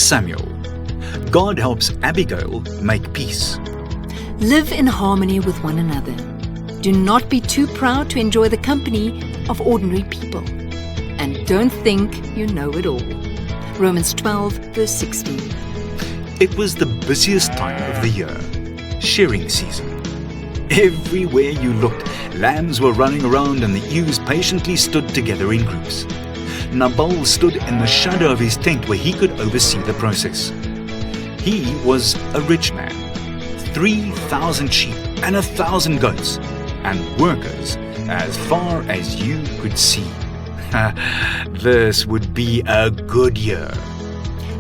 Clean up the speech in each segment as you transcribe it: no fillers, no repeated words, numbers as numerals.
Samuel. God helps Abigail make peace. Live in harmony with one another. Do not be too proud to enjoy the company of ordinary people. And don't think you know it all. Romans 12, verse 16. It was the busiest time of the year, shearing season. Everywhere you looked, lambs were running around and the ewes patiently stood together in groups. Nabal stood in the shadow of his tent where he could oversee the process. He was a rich man, 3,000 sheep and 1,000 goats, and workers as far as you could see. This would be a good year.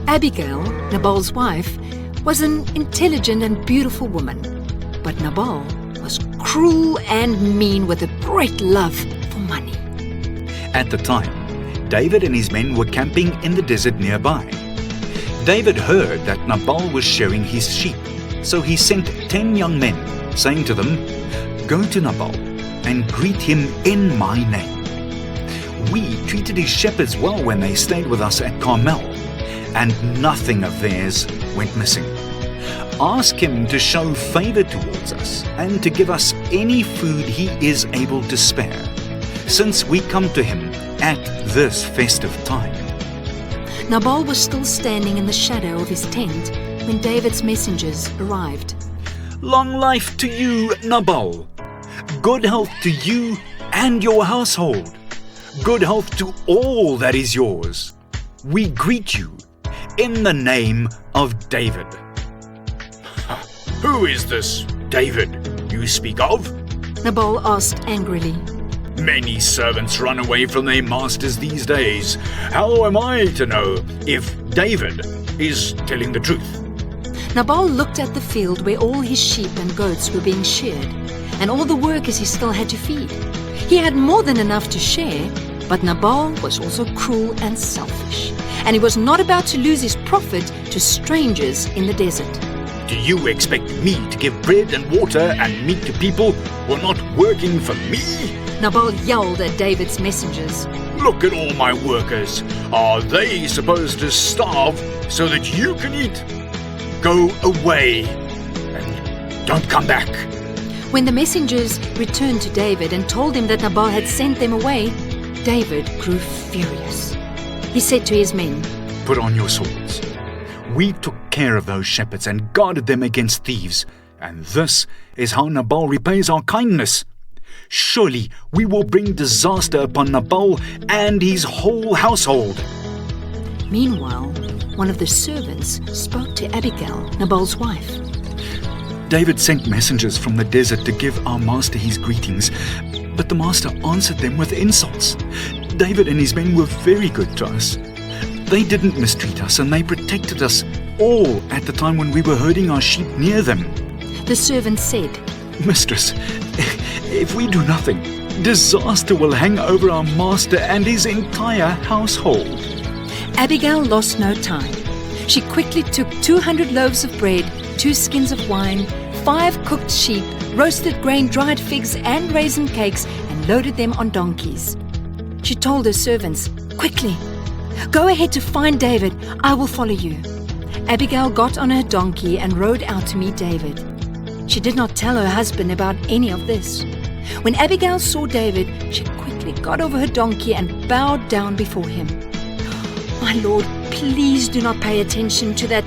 Abigail, Nabal's wife, was an intelligent and beautiful woman, but Nabal was cruel and mean with a great love for money. At the time, David and his men were camping in the desert nearby. David heard that Nabal was shearing his sheep, so he sent 10 young men, saying to them, "Go to Nabal and greet him in my name. We treated his shepherds well when they stayed with us at Carmel, and nothing of theirs went missing. Ask him to show favor towards us and to give us any food he is able to spare, since we come to him at this festive time." Nabal was still standing in the shadow of his tent when David's messengers arrived. "Long life to you, Nabal. Good health to you and your household. Good health to all that is yours. We greet you in the name of David." "Who is this David you speak of?" Nabal asked angrily. "Many servants run away from their masters these days. How am I to know if David is telling the truth?" Nabal looked at the field where all his sheep and goats were being sheared, and all the workers he still had to feed. He had more than enough to share, but Nabal was also cruel and selfish, and he was not about to lose his profit to strangers in the desert. "Do you expect me to give bread and water and meat to people who are not working for me?" Nabal yelled at David's messengers. "Look at all my workers. Are they supposed to starve so that you can eat? Go away and don't come back." When the messengers returned to David and told him that Nabal had sent them away, David grew furious. He said to his men, "Put on your swords. We took care of those shepherds and guarded them against thieves, and this is how Nabal repays our kindness. Surely we will bring disaster upon Nabal and his whole household." Meanwhile, one of the servants spoke to Abigail, Nabal's wife. "David sent messengers from the desert to give our master his greetings, but the master answered them with insults. David and his men were very good to us. They didn't mistreat us and they protected us all at the time when we were herding our sheep near them." The servant said, "Mistress, if we do nothing, disaster will hang over our master and his entire household." Abigail lost no time. She quickly took 200 loaves of bread, 2 skins of wine, 5 cooked sheep, roasted grain, dried figs, and raisin cakes, and loaded them on donkeys. She told her servants, "Quickly, go ahead to find David. I will follow you." Abigail got on her donkey and rode out to meet David. She did not tell her husband about any of this. When Abigail saw David, she quickly got over her donkey and bowed down before him. "My lord, please do not pay attention to that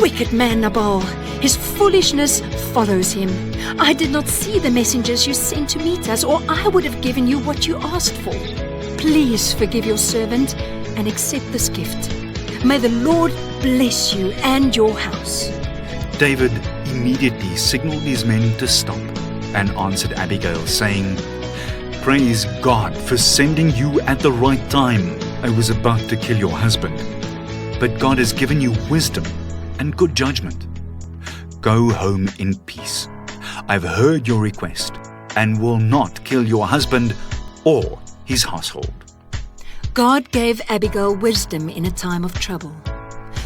wicked man Nabal. His foolishness follows him. I did not see the messengers you sent to meet us, or I would have given you what you asked for. Please forgive your servant and accept this gift. May the Lord bless you and your house." David immediately signaled his men to stop and answered Abigail, saying, "Praise God for sending you at the right time. I was about to kill your husband, but God has given you wisdom and good judgment. Go home in peace. I've heard your request and will not kill your husband or his household." God gave Abigail wisdom in a time of trouble.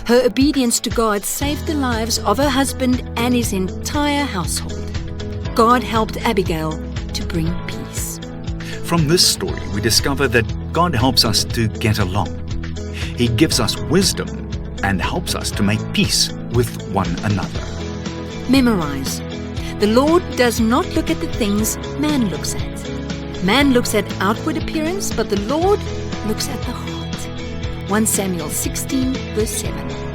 Her obedience to God saved the lives of her husband and his entire household. God helped Abigail to bring peace. From this story, we discover that God helps us to get along. He gives us wisdom and helps us to make peace with one another. Memorize. The Lord does not look at the things man looks at. Man looks at outward appearance, but the Lord looks at the heart. 1 Samuel 16, verse 7.